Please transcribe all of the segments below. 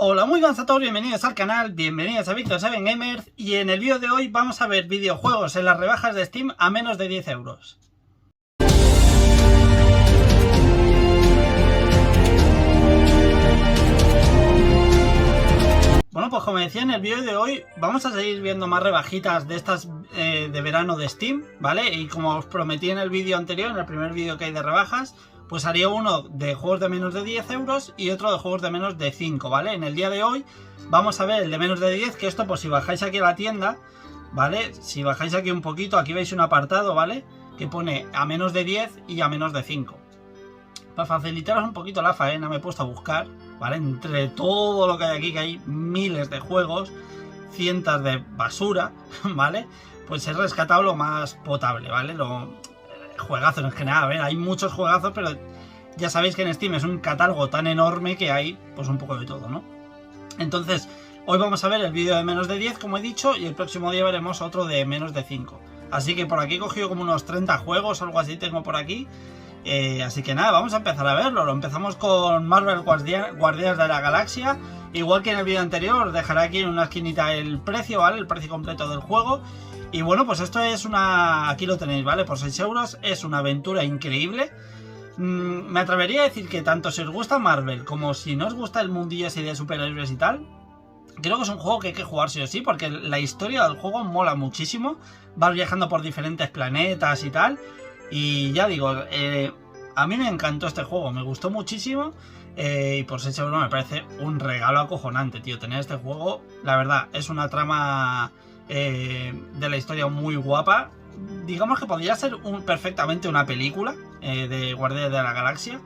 Hola, muy buenas a todos, bienvenidos al canal, bienvenidos a Victor7Gamers y en el vídeo de hoy vamos a ver videojuegos en las rebajas de Steam a menos de 10 euros. Bueno, pues como decía en el vídeo de hoy, vamos a seguir viendo más rebajitas de estas de verano de Steam, ¿vale? Y como os prometí en el vídeo anterior, en el primer vídeo que hay de rebajas, pues haría uno de juegos de menos de 10 euros y otro de juegos de menos de 5, ¿vale? En el día de hoy vamos a ver el de menos de 10, que esto pues si bajáis aquí a la tienda, ¿vale? Si bajáis aquí un poquito, aquí veis un apartado, ¿vale? Que pone a menos de 10 y a menos de 5. Para facilitaros un poquito la faena me he puesto a buscar, ¿vale? Entre todo lo que hay aquí, que hay miles de juegos, cientos de basura, ¿vale? Pues he rescatado lo más potable, ¿vale? Juegazos en general, a ver, hay muchos juegazos, pero ya sabéis que en Steam es un catálogo tan enorme que hay pues un poco de todo, ¿no? Entonces, hoy vamos a ver el vídeo de menos de 10, como he dicho, y el próximo día veremos otro de menos de 5. Así que por aquí he cogido como unos 30 juegos, algo así tengo por aquí. Así que nada, vamos a empezar a verlo. Lo empezamos con Marvel Guardianes de la Galaxia. Igual que en el vídeo anterior, os dejaré aquí en una esquinita el precio, ¿vale? El precio completo del juego. Y bueno, pues esto es una... Aquí lo tenéis, ¿vale? Por 6 euros es una aventura increíble. Me atrevería a decir que tanto si os gusta Marvel como si no os gusta el mundillo así de superhéroes y tal, creo que es un juego que hay que jugar sí o sí, porque la historia del juego mola muchísimo. Vas viajando por diferentes planetas y tal. Y ya digo, a mí me encantó este juego, me gustó muchísimo. Y por 6 euros me parece un regalo acojonante, tío. Tener este juego, la verdad, es una trama de la historia muy guapa. Digamos que podría ser perfectamente una película de Guardianes de la Galaxia.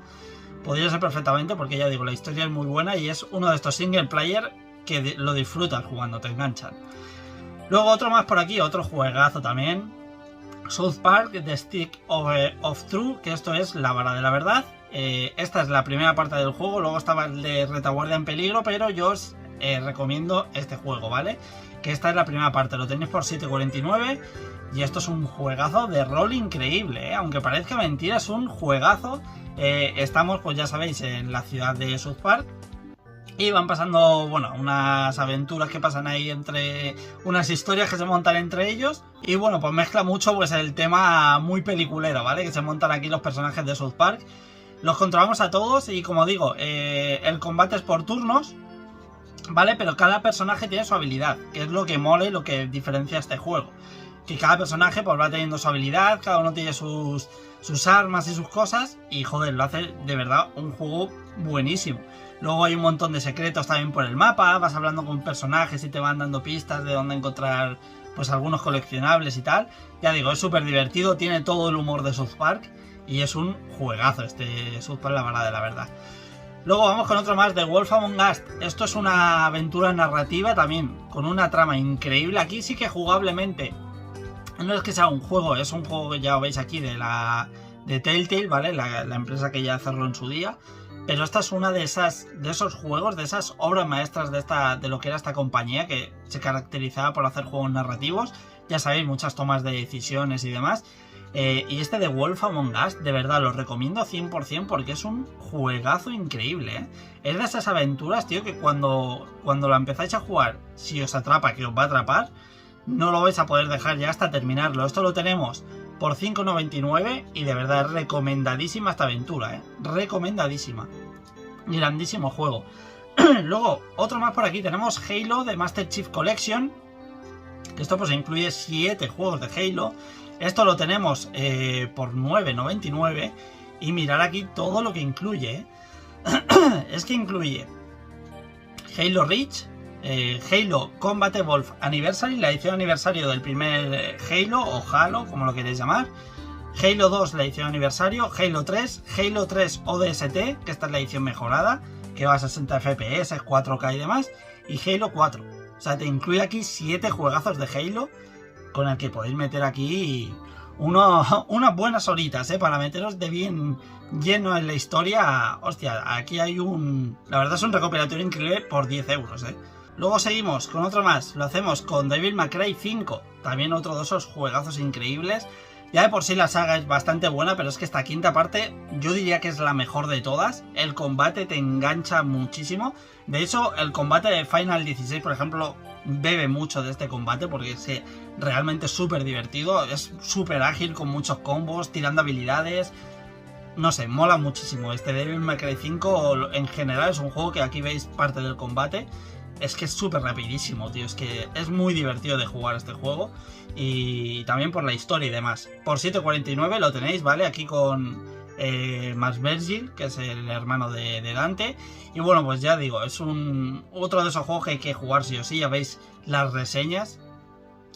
Podría ser perfectamente, porque ya digo, la historia es muy buena y es uno de estos single player que lo disfrutas jugando, te enganchan. Luego otro más por aquí, otro juegazo también. South Park, The Stick of Truth, que esto es la vara de la verdad. Esta es la primera parte del juego, luego estaba el de Retaguardia en peligro, pero yo os recomiendo este juego, ¿vale? Que esta es la primera parte, lo tenéis por 7,49 y esto es un juegazo de rol increíble, ¿eh? Aunque parezca mentira, es un juegazo. Estamos, pues ya sabéis, en la ciudad de South Park. Y van pasando, bueno, unas aventuras que pasan ahí entre... unas historias que se montan entre ellos. Y bueno, pues mezcla mucho pues el tema muy peliculero, ¿vale? Que se montan aquí los personajes de South Park. Los controlamos a todos y como digo, el combate es por turnos, ¿vale? Pero cada personaje tiene su habilidad, que es lo que mola y lo que diferencia este juego. Que cada personaje pues va teniendo su habilidad, cada uno tiene sus armas y sus cosas. Y joder, lo hace de verdad un juego buenísimo. Luego hay un montón de secretos también por el mapa, vas hablando con personajes y te van dando pistas de dónde encontrar pues algunos coleccionables y tal. Ya digo, es súper divertido, tiene todo el humor de South Park y es un juegazo este South Park, la verdad. Luego vamos con otro más, de Wolf Among Us. Esto es una aventura narrativa también, con una trama increíble. Aquí sí que jugablemente, no es que sea un juego, es un juego que ya veis aquí de Telltale, ¿vale? La empresa que ya cerró en su día. Pero esta es una de esos juegos, de esas obras maestras de lo que era esta compañía, que se caracterizaba por hacer juegos narrativos. Ya sabéis, muchas tomas de decisiones y demás. Y este de Wolf Among Us, de verdad, lo recomiendo 100% porque es un juegazo increíble, ¿eh? Es de esas aventuras, tío, que cuando lo empezáis a jugar, si os atrapa, que os va a atrapar, no lo vais a poder dejar ya hasta terminarlo. Esto lo tenemos por 5,99 y de verdad es recomendadísima esta aventura, recomendadísima. Grandísimo juego. Luego, otro más por aquí, tenemos Halo de Master Chief Collection. Esto pues incluye 7 juegos de Halo. Esto lo tenemos por 9,99 y mirad aquí todo lo que incluye, Es que incluye Halo Reach, Halo Combat Evolved Anniversary, la edición aniversario del primer Halo o Halo, como lo queréis llamar. Halo 2, la edición aniversario. Halo 3 ODST, que esta es la edición mejorada, que va a 60 FPS, 4K y demás. Y Halo 4. O sea, te incluye aquí 7 juegazos de Halo, con el que podéis meter aquí unas buenas horitas, para meteros de bien lleno en la historia. Hostia, aquí hay la verdad es un recopilatorio increíble por 10 euros, Luego seguimos con otro más, lo hacemos con Devil May Cry 5, también otro de esos juegazos increíbles. Ya de por sí la saga es bastante buena, pero es que esta quinta parte yo diría que es la mejor de todas. El combate te engancha muchísimo. De hecho, el combate de Final 16, por ejemplo, bebe mucho de este combate porque es realmente súper divertido. Es súper ágil con muchos combos, tirando habilidades. No sé, mola muchísimo. Este Devil May Cry 5 en general es un juego que aquí veis parte del combate. Es que es súper rapidísimo, tío. Es que es muy divertido de jugar este juego. Y también por la historia y demás. Por 7,49 lo tenéis, ¿vale? Aquí con Max Vergil, que es el hermano de Dante. Y bueno, pues ya digo, es otro de esos juegos que hay que jugar sí o sí. Ya veis las reseñas.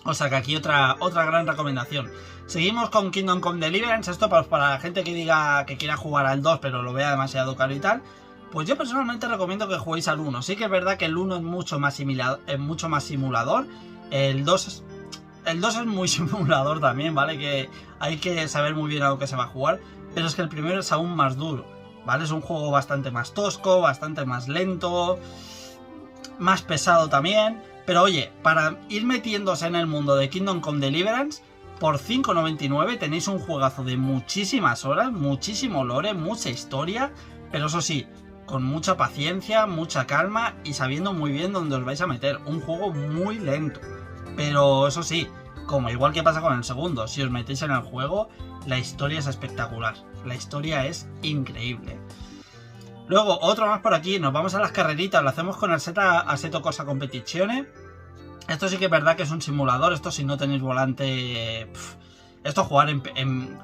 O sea que aquí otra gran recomendación. Seguimos con Kingdom Come Deliverance. Esto para la gente que diga que quiera jugar al 2 pero lo vea demasiado caro y tal. Pues yo personalmente recomiendo que juguéis al 1. Sí que es verdad que el 1 es mucho más simulador. El 2 es muy simulador también, ¿vale? Que hay que saber muy bien a lo que se va a jugar. Pero es que el primero es aún más duro, ¿vale? Es un juego bastante más tosco, bastante más lento, más pesado también. Pero oye, para ir metiéndose en el mundo de Kingdom Come Deliverance, por 5,99 tenéis un juegazo de muchísimas horas, muchísimo lore, mucha historia. Pero eso sí, con mucha paciencia, mucha calma y sabiendo muy bien dónde os vais a meter. Un juego muy lento. Pero eso sí, como igual que pasa con el segundo, si os metéis en el juego, la historia es espectacular. La historia es increíble. Luego, otro más por aquí, nos vamos a las carreritas, lo hacemos con el Assetto Corsa Competizione. Esto sí que es verdad que es un simulador, esto si no tenéis volante... Esto jugar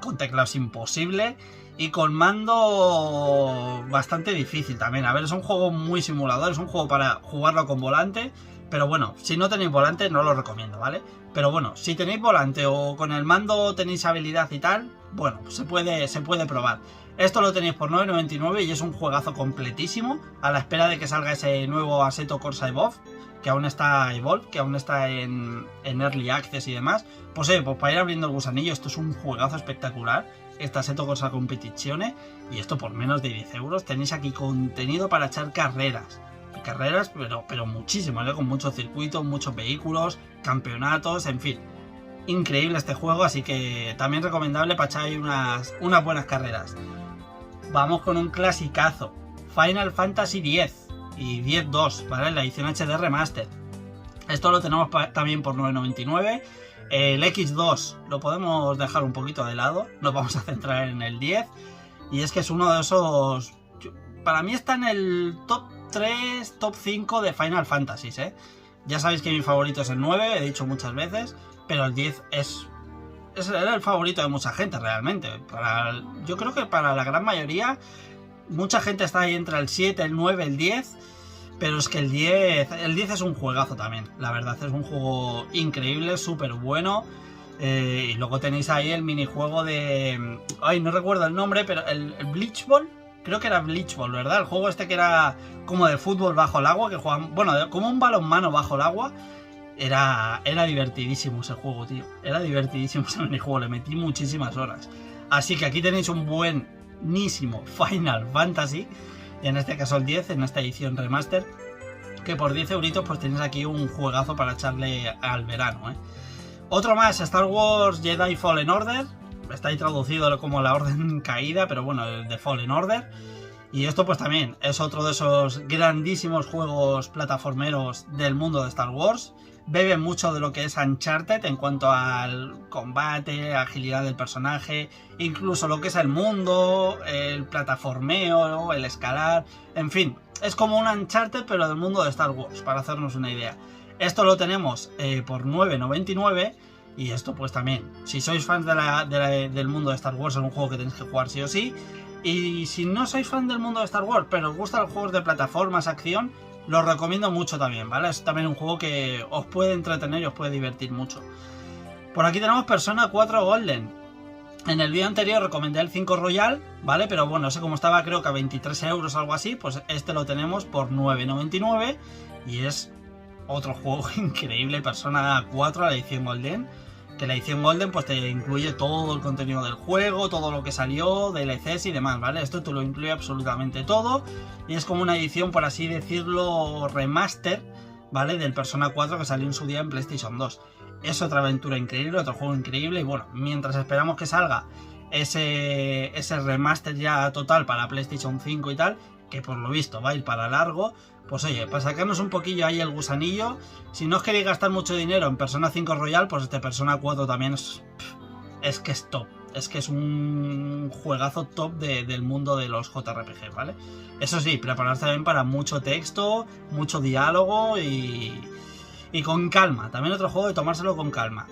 con teclado es imposible. Y con mando bastante difícil también. A ver, es un juego muy simulador, es un juego para jugarlo con volante. Pero bueno, si no tenéis volante no lo recomiendo, ¿vale? Pero bueno, si tenéis volante o con el mando tenéis habilidad y tal, bueno, se puede probar. Esto lo tenéis por 9,99 y es un juegazo completísimo. A la espera de que salga ese nuevo Assetto Corsa Evolve, que aún está en Early Access y demás. Pues para ir abriendo el gusanillo, esto es un juegazo espectacular. Esta Assetto Corsa Competizione. Y esto por menos de 10 euros. Tenéis aquí contenido para echar carreras, pero muchísimas, ¿eh? Con muchos circuitos, muchos vehículos, campeonatos, en fin. Increíble este juego, así que también recomendable para echar ahí unas buenas carreras. Vamos con un clasicazo, Final Fantasy X y X-2, ¿vale? La edición HD Remaster. Esto lo tenemos también por 9,99. El X2 lo podemos dejar un poquito de lado, nos vamos a centrar en el 10. Y es que es uno de esos... Para mí está en el top 3, top 5 de Final Fantasy, ¿eh? Ya sabéis que mi favorito es el 9, he dicho muchas veces, pero el 10 era el favorito de mucha gente realmente. Yo creo que para la gran mayoría, mucha gente está ahí entre el 7, el 9, el 10, pero es que el 10 es un juegazo también, la verdad, es un juego increíble, súper bueno. Y luego tenéis ahí el minijuego de... Ay, no recuerdo el nombre, pero el Bleach Ball. Creo que era Bleach Ball, ¿verdad? El juego este que era como de fútbol bajo el agua, que jugaban, bueno, como un balonmano bajo el agua. Era divertidísimo ese juego, tío. Era divertidísimo ese minijuego, le metí muchísimas horas. Así que aquí tenéis un buenísimo Final Fantasy, en este caso el 10, en esta edición remaster, que por 10 euritos pues tenéis aquí un juegazo para echarle al verano, ¿eh? Otro más, Star Wars Jedi Fallen Order. Está ahí traducido como la Orden Caída, pero bueno, el de Fallen Order. Y esto pues también es otro de esos grandísimos juegos plataformeros del mundo de Star Wars. Bebe mucho de lo que es Uncharted en cuanto al combate, agilidad del personaje, incluso lo que es el mundo, el plataformeo, el escalar, en fin. Es como un Uncharted pero del mundo de Star Wars, para hacernos una idea. Esto lo tenemos por 9,99 y esto pues también, si sois fans del mundo de Star Wars, es un juego que tenéis que jugar sí o sí. Y si no sois fan del mundo de Star Wars, pero os gustan los juegos de plataformas, acción, los recomiendo mucho también, ¿vale? Es también un juego que os puede entretener y os puede divertir mucho. Por aquí tenemos Persona 4 Golden. En el vídeo anterior recomendé el 5 Royal, ¿vale? Pero bueno, sé cómo estaba, creo que a 23 euros o algo así, pues este lo tenemos por 9,99 y es otro juego increíble, Persona 4, la edición Golden. Que la edición Golden pues te incluye todo el contenido del juego, todo lo que salió, DLCs y demás, ¿vale? Esto te lo incluye absolutamente todo y es como una edición, por así decirlo, remaster, ¿vale? Del Persona 4 que salió en su día en PlayStation 2. es otra aventura increíble, otro juego increíble. Y bueno, mientras esperamos que salga ese remaster ya total para PlayStation 5 y tal, que por lo visto va a ir para largo, pues oye, para sacarnos un poquillo ahí el gusanillo, si no os queréis gastar mucho dinero en Persona 5 Royal, pues este Persona 4 también es que es top. Es que es un juegazo top del mundo de los JRPG, ¿vale? Eso sí, prepararse también para mucho texto, mucho diálogo y con calma. También otro juego de tomárselo con calma.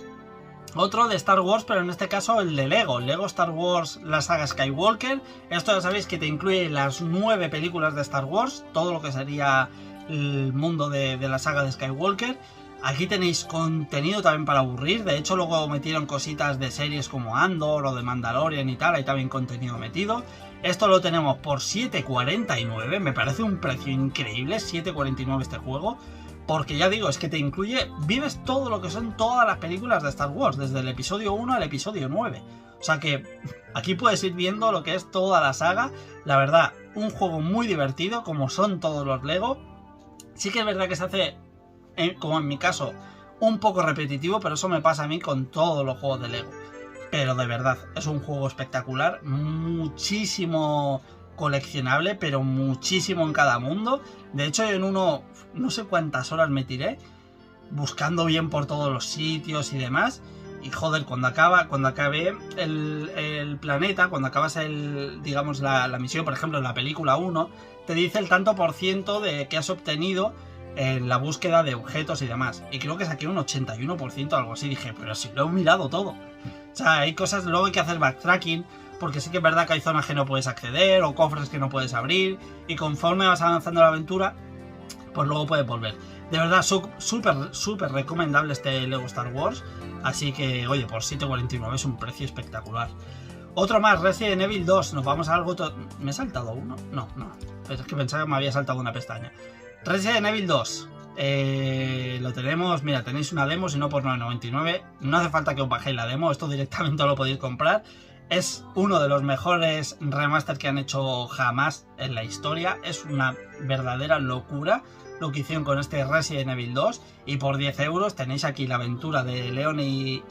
Otro de Star Wars, pero en este caso el de Lego Star Wars, la saga Skywalker. Esto ya sabéis que te incluye las 9 películas de Star Wars, todo lo que sería el mundo de la saga de Skywalker. Aquí tenéis contenido también para aburrir, de hecho luego metieron cositas de series como Andor o de Mandalorian y tal, hay también contenido metido. Esto lo tenemos por 7,49, me parece un precio increíble, 7,49 este juego. Porque ya digo, es que te incluye, vives todo lo que son todas las películas de Star Wars, desde el episodio 1 al episodio 9. O sea que aquí puedes ir viendo lo que es toda la saga. La verdad, un juego muy divertido, como son todos los Lego. Sí que es verdad que se hace, como en mi caso, un poco repetitivo, pero eso me pasa a mí con todos los juegos de Lego. Pero de verdad, es un juego espectacular, muchísimo coleccionable, pero muchísimo en cada mundo. De hecho, en uno, no sé cuántas horas me tiré buscando bien por todos los sitios y demás. Y joder, cuando acabé el planeta, cuando acabas digamos la misión, por ejemplo en la película 1, te dice el tanto por ciento de que has obtenido en la búsqueda de objetos y demás. Y creo que saqué un 81% o algo así. Dije, pero si lo he mirado todo. O sea, hay cosas, luego hay que hacer backtracking, porque sí que es verdad que hay zonas que no puedes acceder o cofres que no puedes abrir, y conforme vas avanzando la aventura, pues luego puedes volver. De verdad, súper recomendable este Lego Star Wars, así que, oye, por 7,49 es un precio espectacular. Otro más, Resident Evil 2, nos vamos a algo... ¿Me he saltado uno? No, pero es que pensaba que me había saltado una pestaña. Resident Evil 2, lo tenemos, mira, tenéis una demo, si no por 9,99, no hace falta que os bajéis la demo, esto directamente lo podéis comprar. Es uno de los mejores remasters que han hecho jamás en la historia. Es una verdadera locura lo que hicieron con este Resident Evil 2. Y por 10 euros tenéis aquí la aventura de Leon y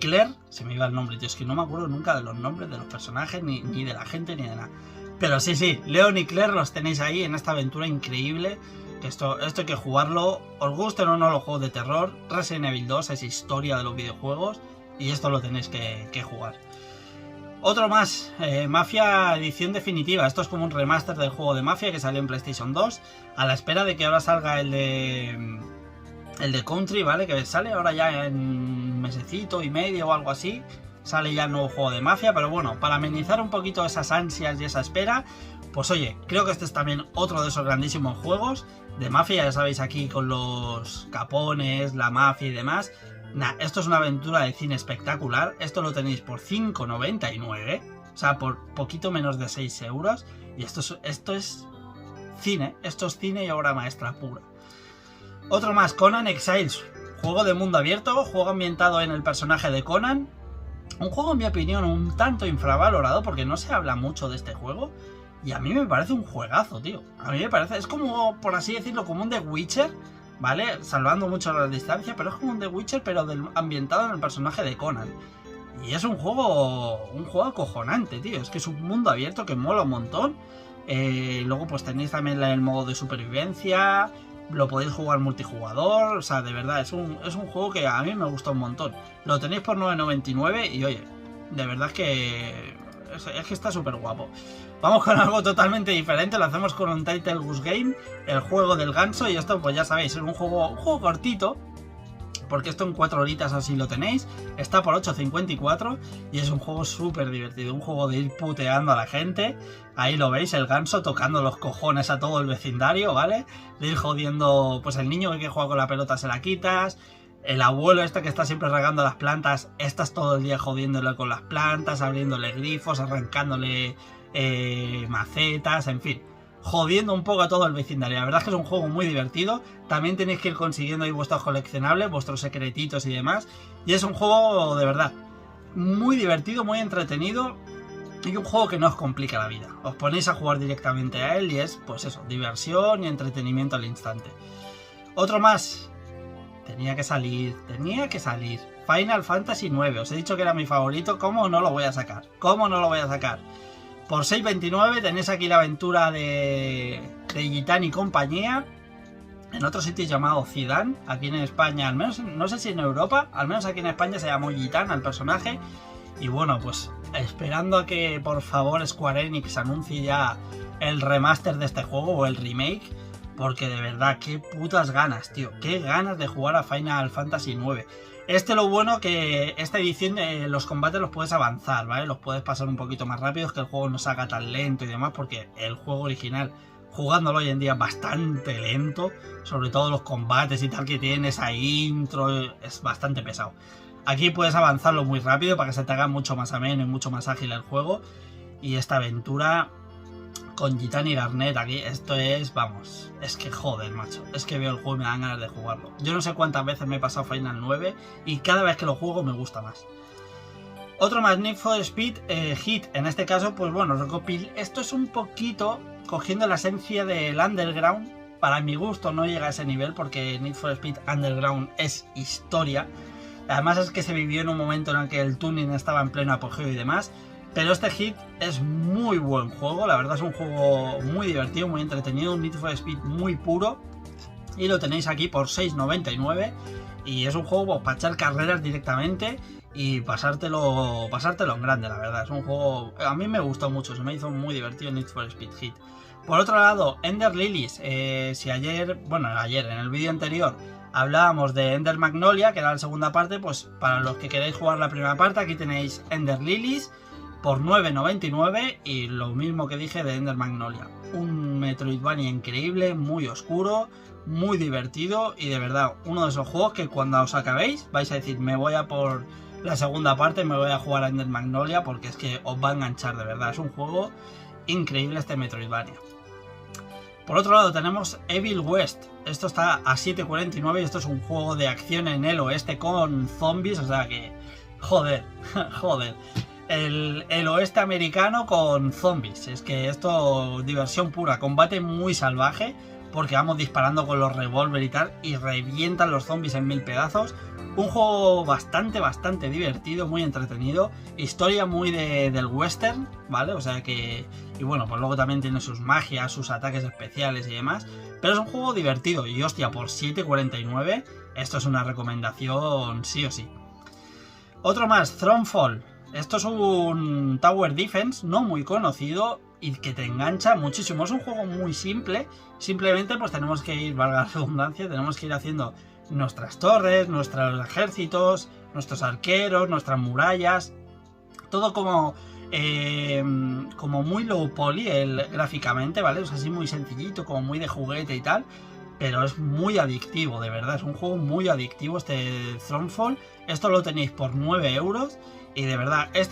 Claire. Se me iba el nombre, tío, es que no me acuerdo nunca de los nombres de los personajes, ni de la gente, ni de nada. Pero sí, Leon y Claire los tenéis ahí en esta aventura increíble. Esto hay que jugarlo, os gusten o no los juegos de terror. Resident Evil 2 es historia de los videojuegos. Y esto lo tenéis que jugar. Otro más, Mafia edición definitiva. Esto es como un remaster del juego de Mafia que salió en PlayStation 2. A la espera de que ahora salga el de Country, ¿vale? Que sale ahora ya en un mesecito y medio o algo así. Sale ya el nuevo juego de Mafia. Pero bueno, para amenizar un poquito esas ansias y esa espera, pues oye, creo que este es también otro de esos grandísimos juegos de Mafia. Ya sabéis, aquí con los capones, la mafia y demás. Esto es una aventura de cine espectacular. Esto lo tenéis por 5,99. O sea, por poquito menos de 6 euros. Y esto es cine. Esto es cine y obra maestra pura. Otro más, Conan Exiles. Juego de mundo abierto. Juego ambientado en el personaje de Conan. Un juego, en mi opinión, un tanto infravalorado, porque no se habla mucho de este juego. Y a mí me parece un juegazo, tío. A mí me parece, es como, por así decirlo, como un The Witcher, ¿vale? Salvando mucho la distancia, pero es como un The Witcher, pero ambientado en el personaje de Conan. Y es un juego acojonante, tío. Es que es un mundo abierto que mola un montón. Luego pues tenéis también el modo de supervivencia. Lo podéis jugar multijugador. O sea, de verdad, es un juego que a mí me gusta un montón. Lo tenéis por 9,99 y oye, de verdad es que está súper guapo. Vamos con algo totalmente diferente. Lo hacemos con un Title Goose Game, el juego del ganso. Y esto pues ya sabéis, es un juego cortito, porque esto en 4 horitas así lo tenéis. Está por 8,54 y es un juego súper divertido. Un juego de ir puteando a la gente. Ahí lo veis, el ganso tocando los cojones a todo el vecindario, ¿vale? De ir jodiendo, pues el niño que juega con la pelota se la quitas. El abuelo que está siempre regando las plantas, estás todo el día jodiéndole con las plantas, abriéndole grifos, arrancándole macetas, en fin, jodiendo un poco a todo el vecindario. La verdad es que es un juego muy divertido. También tenéis que ir consiguiendo ahí vuestros coleccionables, vuestros secretitos y demás. Y es un juego de verdad muy divertido, muy entretenido. Y un juego que no os complica la vida. Os ponéis a jugar directamente a él y es, pues eso, diversión y entretenimiento al instante. Otro más, tenía que salir. Final Fantasy IX, os he dicho que era mi favorito, ¿cómo no lo voy a sacar? Por 6,29 tenéis aquí la aventura de Gitán y compañía, en otro sitio llamado Zidane, aquí en España, al menos, no sé si en Europa, al menos aquí en España se llamó Gitán al personaje. Y bueno, pues esperando a que por favor Square Enix anuncie ya el remaster de este juego o el remake, porque de verdad, qué putas ganas, tío, qué ganas de jugar a Final Fantasy IX. Lo bueno que esta edición los combates los puedes avanzar, ¿vale? Los puedes pasar un poquito más rápidos, que el juego no se haga tan lento y demás, porque el juego original, jugándolo hoy en día, es bastante lento, sobre todo los combates y tal que tiene, esa intro, es bastante pesado. Aquí puedes avanzarlo muy rápido para que se te haga mucho más ameno y mucho más ágil el juego. Y esta aventura con Gitán y Garnet aquí, esto es, vamos, es que joder, macho, es que veo el juego y me dan ganas de jugarlo. Yo no sé cuántas veces me he pasado Final 9 y cada vez que lo juego me gusta más. Otro más, Need for Speed Hit, en este caso, pues bueno, esto es un poquito cogiendo la esencia del Underground. Para mi gusto no llega a ese nivel porque Need for Speed Underground es historia. Además es que se vivió en un momento en el que el tuning estaba en pleno apogeo y demás. Pero este Hit es muy buen juego, la verdad es un juego muy divertido, muy entretenido, un Need for Speed muy puro. Y lo tenéis aquí por 6,99. Y es un juego para echar carreras directamente y pasártelo en grande, la verdad. Es un juego, a mí me gustó mucho, se me hizo muy divertido Need for Speed Hit. Por otro lado, Ender Lilies, si ayer en el vídeo anterior hablábamos de Ender Magnolia, que era la segunda parte, pues para los que queréis jugar la primera parte, aquí tenéis Ender Lilies por 9,99 y lo mismo que dije de Ender Magnolia. Un Metroidvania increíble, muy oscuro, muy divertido y de verdad uno de esos juegos que cuando os acabéis vais a decir me voy a por la segunda parte, me voy a jugar a Ender Magnolia porque es que os va a enganchar de verdad. Es un juego increíble este Metroidvania. Por otro lado tenemos Evil West. Esto está a 7,49 y esto es un juego de acción en el oeste con zombies, o sea que joder. El oeste americano con zombies. Es que esto, diversión pura, combate muy salvaje, porque vamos disparando con los revólver y tal, y revientan los zombies en 1000 pedazos. Un juego bastante divertido, muy entretenido. Historia muy del western, ¿vale? O sea que... Y bueno, pues luego también tiene sus magias, sus ataques especiales y demás. Pero es un juego divertido, y hostia, por 7,49, esto es una recomendación sí o sí. Otro más, Thronefall. Esto es un Tower Defense no muy conocido y que te engancha muchísimo. Es un juego muy simple. Simplemente pues tenemos que ir, valga la redundancia, tenemos que ir haciendo nuestras torres, nuestros ejércitos, nuestros arqueros, nuestras murallas. Todo como muy low poly gráficamente, ¿vale? Es así muy sencillito, como muy de juguete y tal. Pero es muy adictivo, de verdad. Es un juego muy adictivo este Thronefall. Esto lo tenéis por 9 euros. Y de verdad, es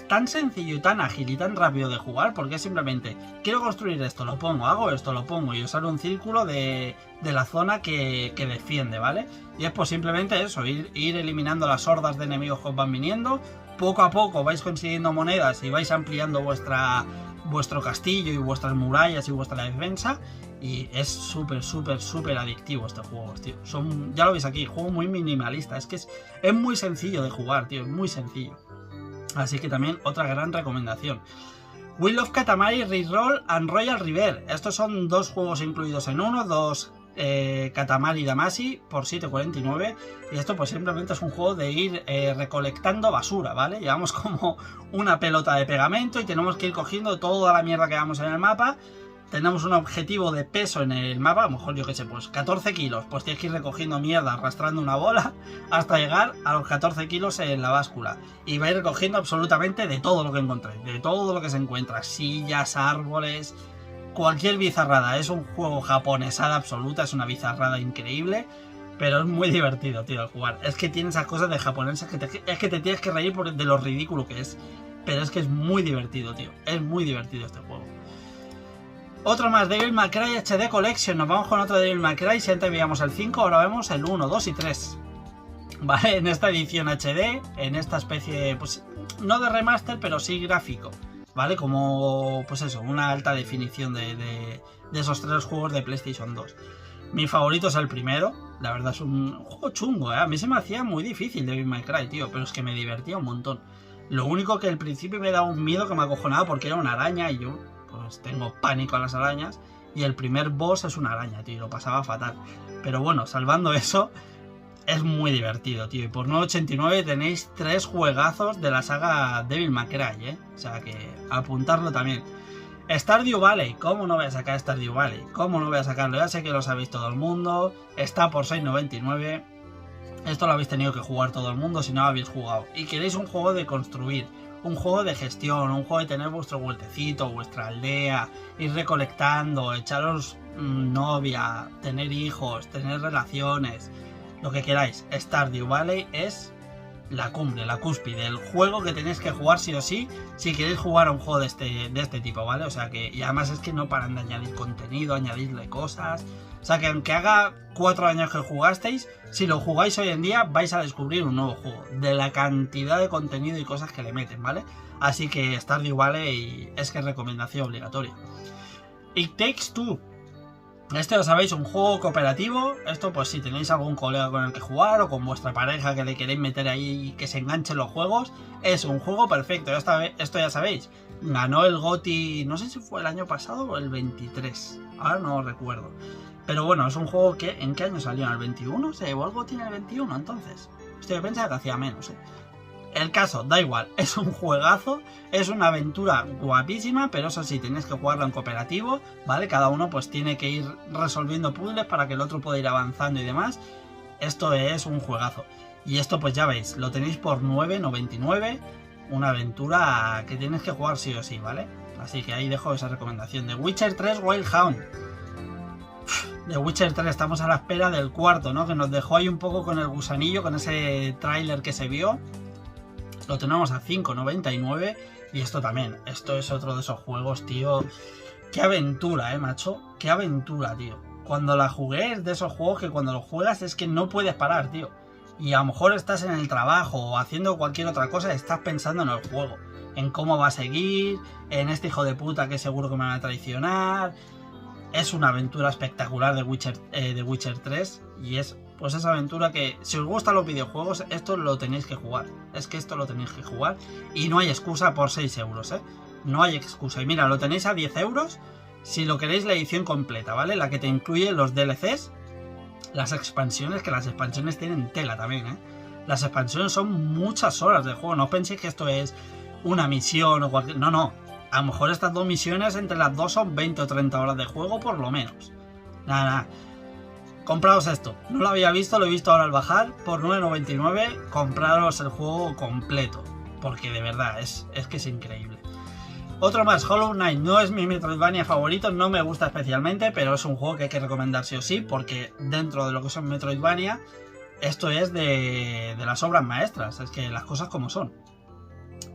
tan sencillo y tan ágil y tan rápido de jugar, porque es simplemente, quiero construir esto, lo pongo, hago esto, lo pongo, y usar un círculo de la zona que defiende, ¿vale? Y es pues simplemente eso, ir eliminando las hordas de enemigos que os van viniendo. Poco a poco vais consiguiendo monedas y vais ampliando vuestro castillo y vuestras murallas y vuestra defensa. Y es súper adictivo este juego, tío. Ya lo veis aquí, juego muy minimalista. Es que es muy sencillo de jugar, tío. Es muy sencillo. Así que también otra gran recomendación. Will of Katamari Reroll and Royal River. Estos son dos juegos incluidos en uno. Dos Katamari Damacy por 7,49. Y esto pues simplemente es un juego de ir recolectando basura, ¿vale? Llevamos como una pelota de pegamento y tenemos que ir cogiendo toda la mierda que vamos en el mapa. Tenemos un objetivo de peso en el mapa, a lo mejor yo que sé, pues 14 kilos, pues tienes que ir recogiendo mierda, arrastrando una bola hasta llegar a los 14 kilos en la báscula. Y vais recogiendo absolutamente de todo lo que encontréis, de todo lo que se encuentra, sillas, árboles, cualquier bizarrada. Es un juego japonesada absoluta, es una bizarrada increíble, pero es muy divertido, tío, el jugar. Es que tiene esas cosas de japoneses que es que te tienes que reír de lo ridículo que es, pero es que es muy divertido, tío, es muy divertido este juego. Otro más, Devil May Cry HD Collection. Nos vamos con otro Devil May Cry. Si antes veíamos el 5, ahora vemos el 1, 2 y 3. Vale, en esta edición HD, en esta especie, pues, no de remaster, pero sí gráfico. Vale, como, pues eso, una alta definición de esos tres juegos de PlayStation 2. Mi favorito es el primero. La verdad es un juego chungo, ¿eh? A mí se me hacía muy difícil Devil May Cry, tío, pero es que me divertía un montón. Lo único que al principio me daba un miedo que me acojonaba porque era una araña y yo pues tengo pánico a las arañas. Y el primer boss es una araña, tío, y lo pasaba fatal. Pero bueno, salvando eso, es muy divertido, tío. Y por 9,89 tenéis 3 juegazos de la saga Devil May Cry, ¿eh? O sea que apuntarlo también. Stardew Valley, ¿cómo no voy a sacar Stardew Valley? ¿Cómo no voy a sacarlo? Ya sé que lo sabéis todo el mundo. Está por 6,99. Esto lo habéis tenido que jugar todo el mundo si no lo habéis jugado. Y queréis un juego de construir, un juego de gestión, un juego de tener vuestro huertecito, vuestra aldea, ir recolectando, echaros novia, tener hijos, tener relaciones, lo que queráis. Stardew Valley es la cumbre, la cúspide, el juego que tenéis que jugar sí o sí si queréis jugar a un juego de este tipo, ¿vale? O sea que, y además es que no paran de añadir contenido, añadirle cosas. O sea que aunque haga 4 años que jugasteis, si lo jugáis hoy en día vais a descubrir un nuevo juego, de la cantidad de contenido y cosas que le meten, ¿vale? Así que Stardew Valley es que es recomendación obligatoria. It Takes Two. Este lo sabéis, un juego cooperativo. Esto pues si tenéis algún colega con el que jugar o con vuestra pareja que le queréis meter ahí y que se enganchen los juegos, es un juego perfecto. Esto ya sabéis, ganó el GOTY, no sé si fue el año pasado o el 23, ahora no recuerdo. Pero bueno, es un juego que, ¿en qué año salió? ¿En el 21? ¿Se llevó el GOTY en el 21 entonces? Estoy pensando que hacía menos, ¿eh? El caso, da igual, es un juegazo, es una aventura guapísima, pero eso sí, tenéis que jugarlo en cooperativo, ¿vale? Cada uno pues tiene que ir resolviendo puzzles para que el otro pueda ir avanzando y demás. Esto es un juegazo. Y esto pues ya veis, lo tenéis por 9,99, una aventura que tienes que jugar sí o sí, ¿vale? Así que ahí dejo esa recomendación. The Witcher 3 Wild Hunt. The Witcher 3, estamos a la espera del cuarto, ¿no? Que nos dejó ahí un poco con el gusanillo, con ese tráiler que se vio. Lo tenemos a 5,99 y esto también, esto es otro de esos juegos, tío. Qué aventura, macho, qué aventura, tío. Cuando la jugué es de esos juegos que cuando lo juegas es que no puedes parar, tío. Y a lo mejor estás en el trabajo o haciendo cualquier otra cosa, estás pensando en el juego, en cómo va a seguir, en este hijo de puta que seguro que me van a traicionar. Es una aventura espectacular de Witcher 3 y es pues esa aventura que, si os gustan los videojuegos, esto lo tenéis que jugar. Es que esto lo tenéis que jugar y no hay excusa por 6 euros, ¿eh? No hay excusa. Y mira, lo tenéis a 10 euros si lo queréis la edición completa, ¿vale? La que te incluye los DLCs, las expansiones, que las expansiones tienen tela también, ¿eh? Las expansiones son muchas horas de juego. No penséis que esto es una misión o cualquier... No, no. A lo mejor estas dos misiones entre las dos son 20 o 30 horas de juego por lo menos. Nada. Compraos esto. No lo había visto, lo he visto ahora al bajar. Por 9,99 compraros el juego completo. Porque de verdad, es que es increíble. Otro más, Hollow Knight. No es mi Metroidvania favorito, no me gusta especialmente, pero es un juego que hay que recomendar sí o sí, porque dentro de lo que son Metroidvania, esto es de las obras maestras. Es que las cosas como son.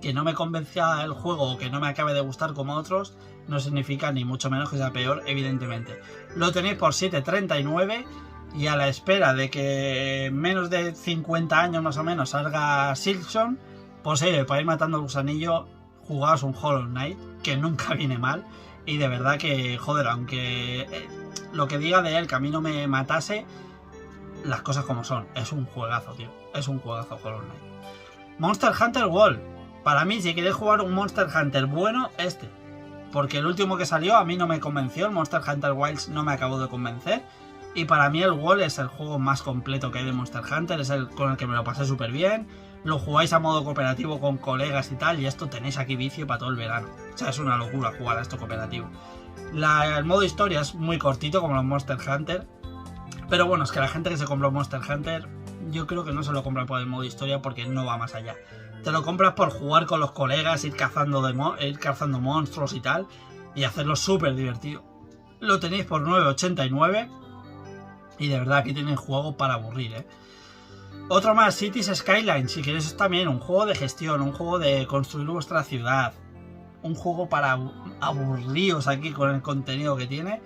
Que no me convenzca el juego o que no me acabe de gustar como otros no significa ni mucho menos que sea peor, evidentemente. Lo tenéis por 7,39 y a la espera de que en menos de 50 años más o menos salga Silksong, pues para ir matando el gusanillo, jugaos un Hollow Knight, que nunca viene mal. Y de verdad que, joder, aunque lo que diga de él que a mí no me matase, las cosas como son. Es un juegazo, tío. Es un juegazo Hollow Knight. Monster Hunter World. Para mí, si queréis jugar un Monster Hunter bueno, este. Porque el último que salió a mí no me convenció, el Monster Hunter Wilds no me acabó de convencer. Y para mí el World es el juego más completo que hay de Monster Hunter, es el con el que me lo pasé súper bien. Lo jugáis a modo cooperativo con colegas y tal, y esto tenéis aquí vicio para todo el verano. O sea, es una locura jugar a esto cooperativo. El modo historia es muy cortito como los Monster Hunter. Pero bueno, es que la gente que se compró Monster Hunter, yo creo que no se lo compra por el modo historia porque no va más allá. Te lo compras por jugar con los colegas, ir cazando monstruos y tal, y hacerlo súper divertido. Lo tenéis por 9,89 y de verdad aquí tenéis juego para aburrir, ¿eh? Otro más, Cities Skylines, si queréis también un juego de gestión, un juego de construir vuestra ciudad, un juego para aburriros aquí con el contenido que tiene.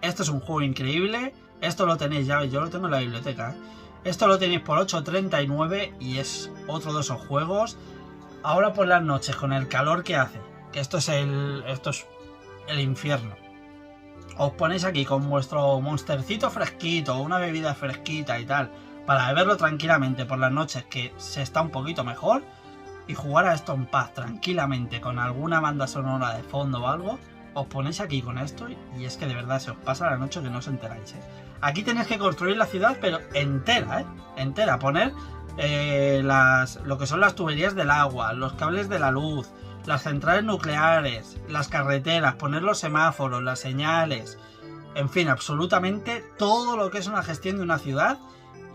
Esto es un juego increíble, esto lo tenéis, ya veis, yo lo tengo en la biblioteca, ¿eh? Esto lo tenéis por 8,39 y es otro de esos juegos. Ahora por las noches, con el calor que hace, que esto es el infierno. os ponéis aquí con vuestro monstercito fresquito, una bebida fresquita y tal, para beberlo tranquilamente por las noches que se está un poquito mejor, y jugar a esto en paz, tranquilamente, con alguna banda sonora de fondo o algo, os ponéis aquí con esto y es que de verdad se os pasa la noche que no os enteráis, ¿eh? Aquí tenéis que construir la ciudad, pero entera, ¿eh? Entera, poner lo que son las tuberías del agua, los cables de la luz, las centrales nucleares, las carreteras, poner los semáforos, las señales, en fin, absolutamente todo lo que es una gestión de una ciudad.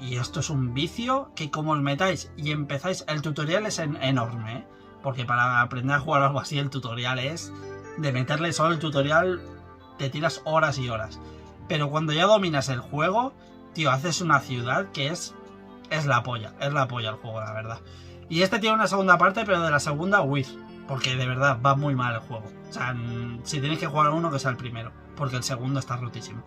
Y esto es un vicio que como os metáis y empezáis, el tutorial es enorme, ¿eh? Porque para aprender a jugar algo así el tutorial es de meterle solo el tutorial, te tiras horas y horas. Pero cuando ya dominas el juego, tío, haces una ciudad que es la polla el juego, la verdad. Y este tiene una segunda parte, pero de la segunda huir, porque de verdad va muy mal el juego. O sea, si tenéis que jugar a uno, que sea el primero, porque el segundo está rotísimo.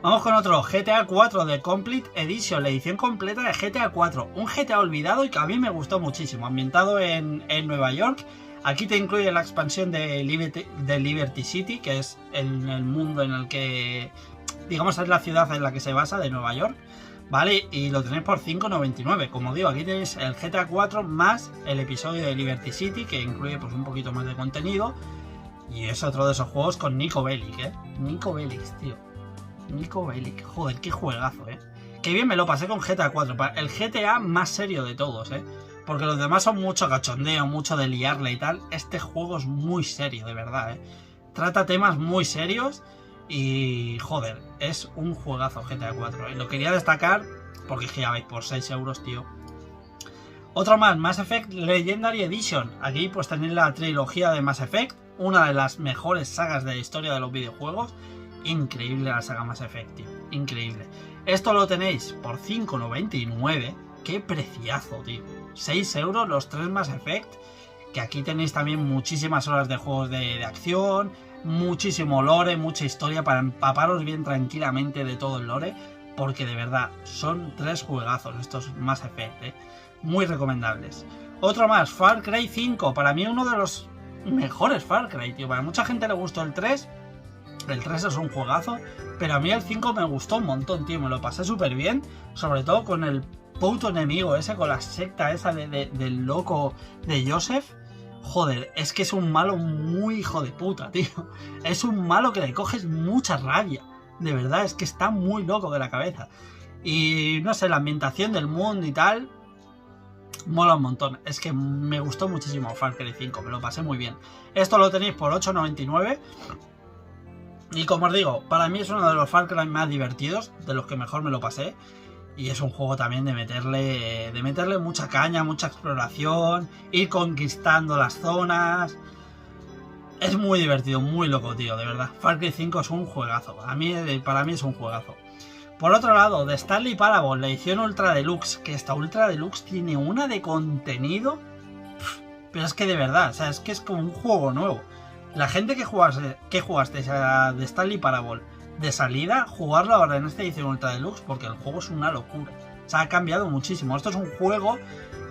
Vamos con otro, GTA 4 de Complete Edition, la edición completa de GTA 4. Un GTA olvidado y que a mí me gustó muchísimo, ambientado en Nueva York. Aquí te incluye la expansión de Liberty City, que es el mundo en el que, digamos, es la ciudad en la que se basa, de Nueva York, ¿vale? Y lo tenéis por 5,99. Como digo, aquí tenéis el GTA 4 más el episodio de Liberty City, que incluye pues un poquito más de contenido. Y es otro de esos juegos con Nico Bellic, ¿eh? Nico Bellic, tío. Nico Bellic, joder, qué juegazo, Qué bien me lo pasé con GTA 4, el GTA más serio de todos, porque los demás son mucho cachondeo, mucho de liarle y tal. Este juego es muy serio, de verdad, Trata temas muy serios y, joder, es un juegazo GTA 4, Lo quería destacar porque ya veis, por 6 euros, tío. Otro más, Mass Effect Legendary Edition. Aquí pues tenéis la trilogía de Mass Effect, una de las mejores sagas de la historia de los videojuegos. Increíble la saga Mass Effect, tío. Increíble. Esto lo tenéis por 5,99. Qué preciazo, tío. 6 euros los 3 Mass Effect. Que aquí tenéis también muchísimas horas de juegos de acción. Muchísimo lore, mucha historia para empaparos bien tranquilamente de todo el lore. Porque de verdad, son 3 juegazos estos Mass Effect, Muy recomendables. Otro más, Far Cry 5. Para mí uno de los mejores Far Cry, tío. Para mucha gente le gustó el 3. El 3 es un juegazo, pero a mí el 5 me gustó un montón, tío. Me lo pasé súper bien, sobre todo con el puto enemigo ese, con la secta esa del loco de Joseph. Joder, es que es un malo muy hijo de puta, tío. Es un malo que le coges mucha rabia. De verdad, es que está muy loco de la cabeza. Y no sé, la ambientación del mundo y tal mola un montón. Es que me gustó muchísimo Far Cry 5, me lo pasé muy bien. Esto lo tenéis por 8,99. Y como os digo, para mí es uno de los Far Cry más divertidos, de los que mejor me lo pasé. Y es un juego también de meterle mucha caña, mucha exploración, ir conquistando las zonas. Es muy divertido, muy loco, tío, de verdad. Far Cry 5 es un juegazo, para mí es un juegazo. Por otro lado, de Stanley Parable, la edición Ultra Deluxe, que esta Ultra Deluxe tiene una de contenido, pero es que de verdad, o sea, es que es como un juego nuevo. La gente que jugasteis a The Stanley Parable de salida, jugarlo ahora en esta edición Ultra Deluxe, porque el juego es una locura. O sea, ha cambiado muchísimo. Esto es un juego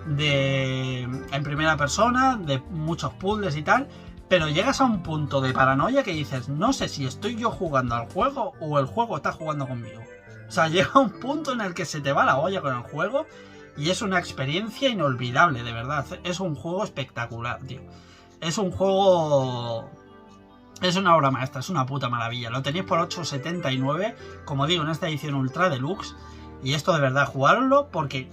en primera persona, de muchos puzzles y tal, pero llegas a un punto de paranoia que dices, no sé si estoy yo jugando al juego o el juego está jugando conmigo. O sea, llega un punto en el que se te va la olla con el juego y es una experiencia inolvidable, de verdad. Es un juego espectacular, tío. Es un juego... Es una obra maestra, es una puta maravilla. Lo tenéis por 8,79, como digo, en esta edición Ultra Deluxe. Y esto de verdad, jugarlo porque...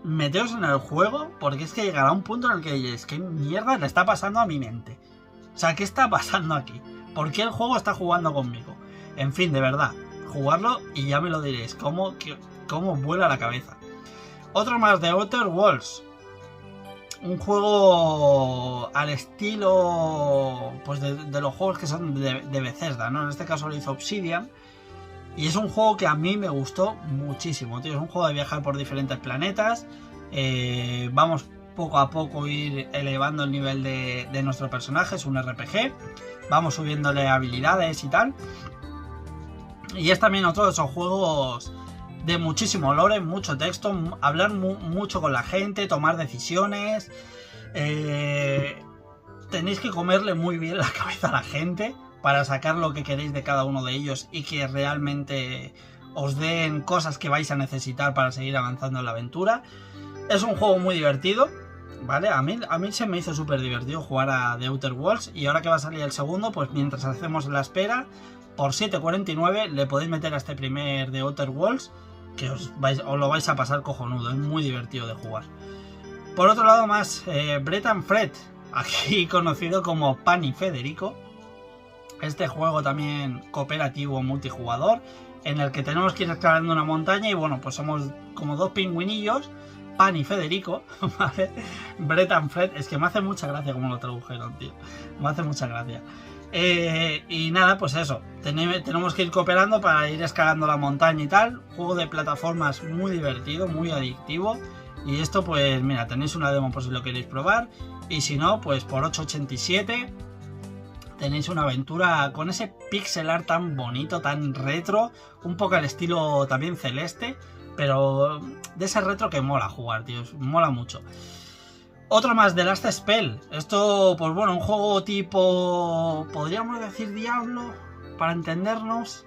Meteos en el juego, porque es que llegará un punto en el que diréis, ¿qué mierda le está pasando a mi mente? O sea, ¿qué está pasando aquí? ¿Por qué el juego está jugando conmigo? En fin, de verdad, jugarlo y ya me lo diréis, cómo vuela la cabeza. Otro más de Outer Worlds. Un juego al estilo pues de los juegos que son de Bethesda, ¿no? En este caso lo hizo Obsidian. Y es un juego que a mí me gustó muchísimo, tío. Es un juego de viajar por diferentes planetas. Vamos poco a poco ir elevando el nivel de nuestro personaje. Es un RPG. Vamos subiéndole habilidades y tal. Y es también otro de esos juegos de muchísimo lore, mucho texto, hablar mucho con la gente, tomar decisiones. Tenéis que comerle muy bien la cabeza a la gente, para sacar lo que queréis de cada uno de ellos y que realmente os den cosas que vais a necesitar para seguir avanzando en la aventura. Es un juego muy divertido, ¿vale? A mí se me hizo súper divertido jugar a The Outer Worlds, y ahora que va a salir el segundo, pues mientras hacemos la espera, por 7,49 le podéis meter a este primer The Outer Worlds, que os lo vais a pasar cojonudo, es muy divertido de jugar. Por otro lado más, Brett and Fred, aquí conocido como Pan y Federico. Este juego también cooperativo multijugador, en el que tenemos que ir escalando una montaña y bueno, pues somos como dos pingüinillos, Pan y Federico, ¿vale? Brett and Fred, es que me hace mucha gracia como lo tradujeron, tío, me hace mucha gracia. Y nada, pues eso, tenemos que ir cooperando para ir escalando la montaña y tal. Juego de plataformas muy divertido, muy adictivo. Y esto pues mira, tenéis una demo por si lo queréis probar, y si no, pues por 8,87 tenéis una aventura con ese pixel art tan bonito, tan retro, un poco al estilo también Celeste, pero de ese retro que mola jugar, tío, mola mucho. Otro más, The Last Spell. Esto, pues bueno, un juego tipo, podríamos decir Diablo, para entendernos.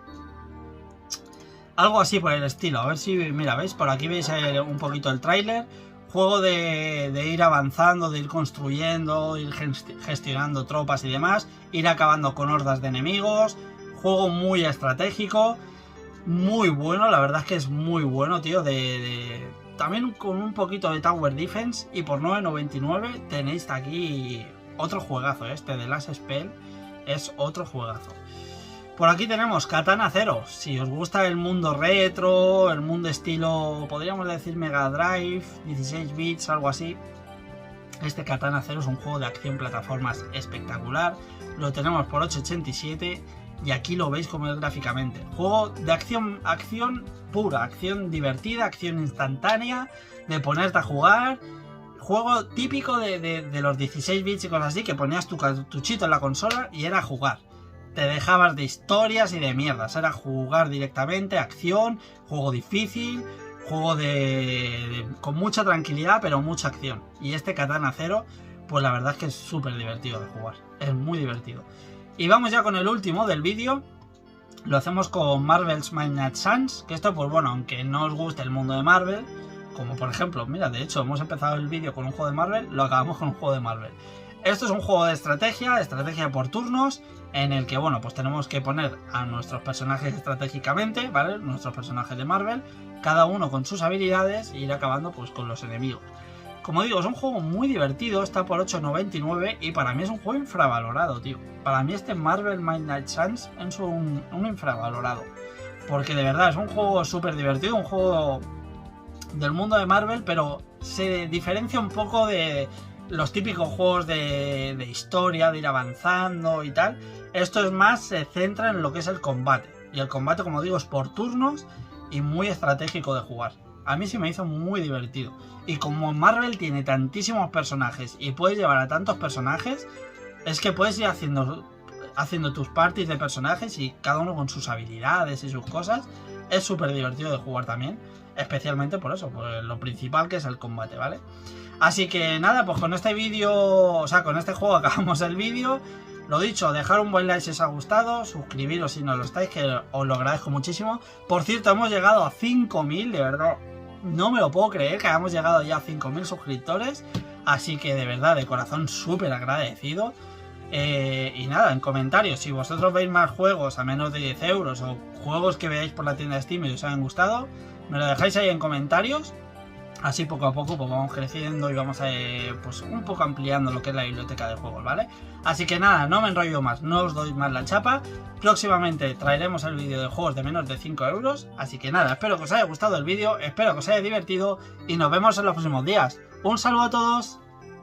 Algo así por el estilo. A ver si, mira, ¿veis? Por aquí veis un poquito el tráiler. Juego de ir avanzando, de ir construyendo, ir gestionando tropas y demás. Ir acabando con hordas de enemigos. Juego muy estratégico. Muy bueno, la verdad es que es muy bueno, tío. También con un poquito de Tower Defense. Y por 9,99 tenéis aquí otro juegazo. Este de Last Spell es otro juegazo. Por aquí tenemos Katana Zero. Si os gusta el mundo retro, el mundo estilo, podríamos decir Mega Drive, 16 bits, algo así. Este Katana Zero es un juego de acción plataformas espectacular. Lo tenemos por 8,87 y aquí lo veis como es gráficamente. Juego de acción pura, acción divertida, acción instantánea, de ponerte a jugar. Juego típico de los 16 bits y cosas así, que ponías tu cartuchito en la consola y era jugar. Te dejabas de historias y de mierdas, era jugar directamente, acción, juego difícil, juego con mucha tranquilidad pero mucha acción. Y este Katana Zero, pues la verdad es que es súper divertido de jugar, es muy divertido. Y vamos ya con el último del vídeo, lo hacemos con Marvel's Midnight Suns, que esto pues bueno, aunque no os guste el mundo de Marvel, como por ejemplo, mira, de hecho hemos empezado el vídeo con un juego de Marvel, lo acabamos con un juego de Marvel. Esto es un juego de estrategia por turnos, en el que, bueno, pues tenemos que poner a nuestros personajes estratégicamente, ¿vale? Nuestros personajes de Marvel, cada uno con sus habilidades, e ir acabando pues con los enemigos. Como digo, es un juego muy divertido, está por 8,99 y para mí es un juego infravalorado, tío. Para mí este Marvel Midnight Suns es un infravalorado, porque de verdad es un juego súper divertido, un juego del mundo de Marvel, pero se diferencia un poco de los típicos juegos de historia, de ir avanzando y tal. Esto es más, se centra en lo que es el combate. Y el combate, como digo, es por turnos y muy estratégico de jugar. A mí sí me hizo muy divertido. Y como Marvel tiene tantísimos personajes y puedes llevar a tantos personajes, es que puedes ir haciendo tus parties de personajes y cada uno con sus habilidades y sus cosas. Es súper divertido de jugar también. Especialmente por eso, por lo principal que es el combate, ¿vale? Así que nada, pues con este vídeo, o sea, con este juego acabamos el vídeo. Lo dicho, dejar un buen like si os ha gustado, suscribiros si no lo estáis, que os lo agradezco muchísimo. Por cierto, hemos llegado a 5.000, de verdad, no me lo puedo creer que hayamos llegado ya a 5.000 suscriptores. Así que de verdad, de corazón, súper agradecido. Y nada, en comentarios, si vosotros veis más juegos a menos de 10 euros o juegos que veáis por la tienda de Steam y os hayan gustado, me lo dejáis ahí en comentarios. Así poco a poco pues vamos creciendo y vamos pues un poco ampliando lo que es la biblioteca de juegos, ¿vale? Así que nada, no me enrollo más, no os doy más la chapa. Próximamente traeremos el vídeo de juegos de menos de 5 euros. Así que nada, espero que os haya gustado el vídeo, espero que os haya divertido y nos vemos en los próximos días. Un saludo a todos.